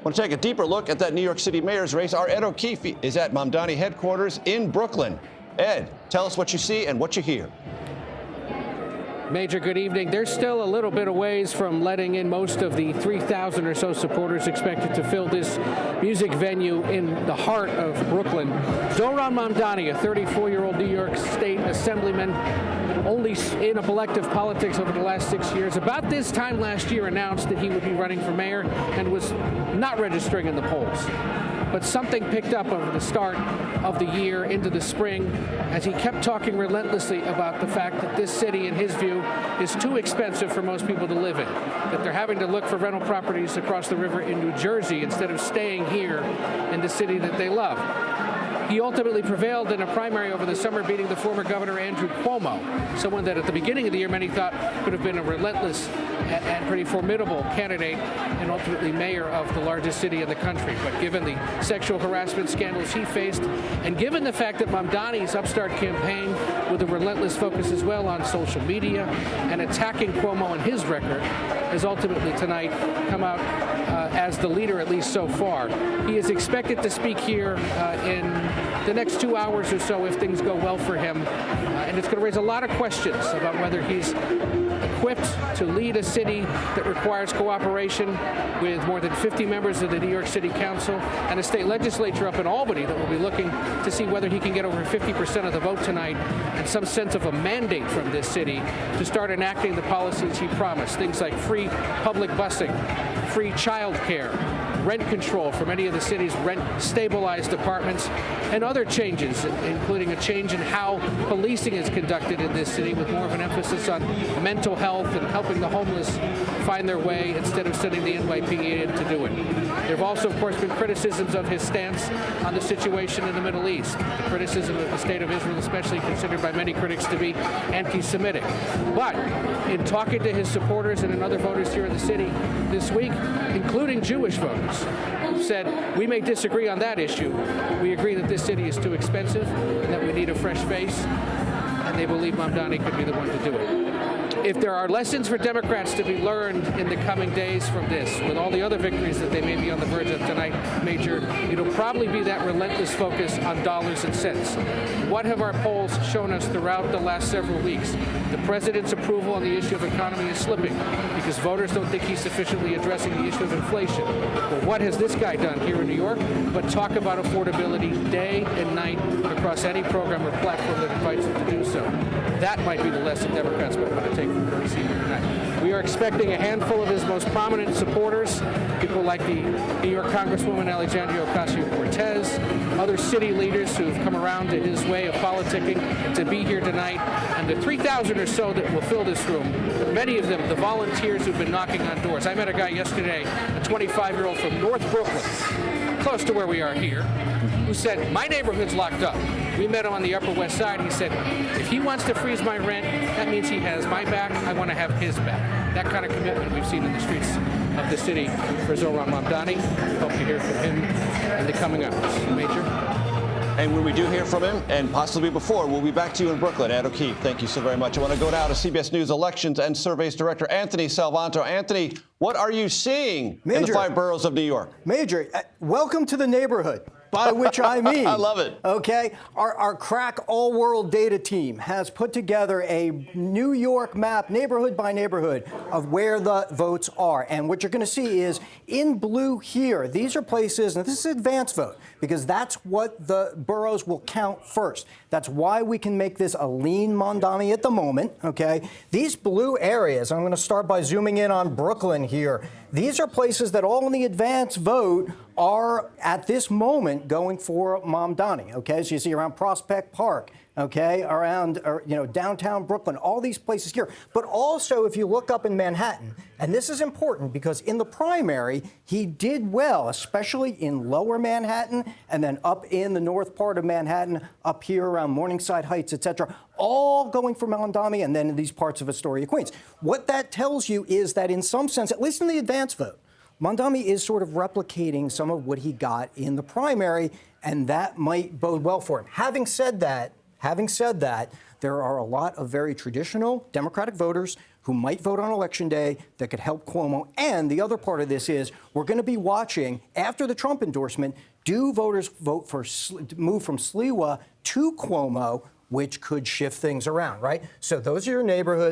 Want to take a deeper look at that New York City mayor's race? Our Ed O'Keefe is at Mamdani headquarters in Brooklyn. Ed, tell us what you see and what you hear. Major, good evening. There's still a little bit of ways from letting in most of the 3,000 or so supporters expected to fill this music venue in the heart of Brooklyn. Zohran Mamdani, a 34-year-old New York State assemblyman, only in elective politics over the last 6 years, about this time last year announced that he would be running for mayor and was not registering in the polls. But something picked up over the start of the year into the spring as he kept talking relentlessly about the fact that this city, in his view, is too expensive for most people to live in, that they're having to look for rental properties across the river in New Jersey instead of staying here in the city that they love. He ultimately prevailed in a primary over the summer, beating the former governor Andrew Cuomo, someone that at the beginning of the year many thought could have been a relentless and pretty formidable candidate and ultimately mayor of the largest city in the country. But given the sexual harassment scandals he faced, and given the fact that Mamdani's upstart campaign with a relentless focus as well on social media and attacking Cuomo and his record, has ultimately tonight come out as the leader, at least so far. He is expected to speak here in the next 2 hours or so if things go well for him. And it's going to raise a lot of questions about whether he's equipped to lead a city that requires cooperation with more than 50 members of the New York City Council and a state legislature up in Albany that will be looking to see whether he can get over 50% of the vote tonight and some sense of a mandate from this city to start enacting the policies he promised, things like free public busing, free child care, rent control for many of the city's rent-stabilized apartments, and other changes, including a change in how policing is conducted in this city with more of an emphasis on mental health and helping the homeless find their way instead of sending the NYPD in to do it. There have also, of course, been criticisms of his stance on the situation in the Middle East, the criticism of the state of Israel, especially considered by many critics to be anti-Semitic. But in talking to his supporters and in other voters here in the city this week, including Jewish voters, who said, we may disagree on that issue. We agree that this city is too expensive and that we need a fresh face, and they believe Mamdani could be the one to do it. If there are lessons for Democrats to be learned in the coming days from this, with all the other victories that they may be on the verge of tonight, Major, it'll probably be that relentless focus on dollars and cents. What have our polls shown us throughout the last several weeks? The president's approval on the issue of economy is slipping because voters don't think he's sufficiently addressing the issue of inflation. Well, what has this guy done here in New York but talk about affordability day and night across any program or platform that invites him to do so? That might be the lesson Democrats might want to take from this evening tonight. We are expecting a handful of his most prominent supporters, people like the New York Congresswoman Alexandria Ocasio-Cortez, other city leaders who have come around to his way of politicking to be here tonight, and the 3,000 or so that will fill this room, many of them the volunteers who've been knocking on doors. I met a guy yesterday, a 25-year-old from North Brooklyn, close to where we are here, who said, my neighborhood's locked up. We met him on the Upper West Side. He said, if he wants to freeze my rent, that means he has my back. I want to have his back. That kind of commitment we've seen in the streets of the city for Zohran Mamdani. Hope to hear from him in the coming hours. Major? And when we do hear from him, and possibly before, we'll be back to you in Brooklyn. Ed O'Keefe, thank you so very much. I want to go now to CBS News Elections and Surveys Director Anthony Salvanto. Anthony, what are you seeing in the 5 boroughs of New York? Major, welcome to the neighborhood. By which I mean, I love it. Okay, our crack all-world data team has put together a New York map, neighborhood by neighborhood, of where the votes are. And what you're going to see is in blue here, these are places, and this is advanced vote, because that's what the boroughs will count first. That's why we can make this a lean Mamdani at the moment, okay? These blue areas, I'm going to start by zooming in on Brooklyn here. These are places that all in the advance vote are, at this moment, going for Mamdani, okay? So you see around Prospect Park, okay, around, downtown Brooklyn, all these places here. But also, if you look up in Manhattan, and this is important because in the primary, he did well, especially in lower Manhattan and then up in the north part of Manhattan, up here around Morningside Heights, et cetera, all going for Mamdani, and then in these parts of Astoria, Queens. What that tells you is that in some sense, at least in the advance vote, Mamdani is sort of replicating some of what he got in the primary, and that might bode well for him. Having said that, there are a lot of very traditional Democratic voters who might vote on Election Day that could help Cuomo. And the other part of this is we're going to be watching, after the Trump endorsement, do voters vote for move from Sliwa to Cuomo, which could shift things around, right? So those are your neighborhoods.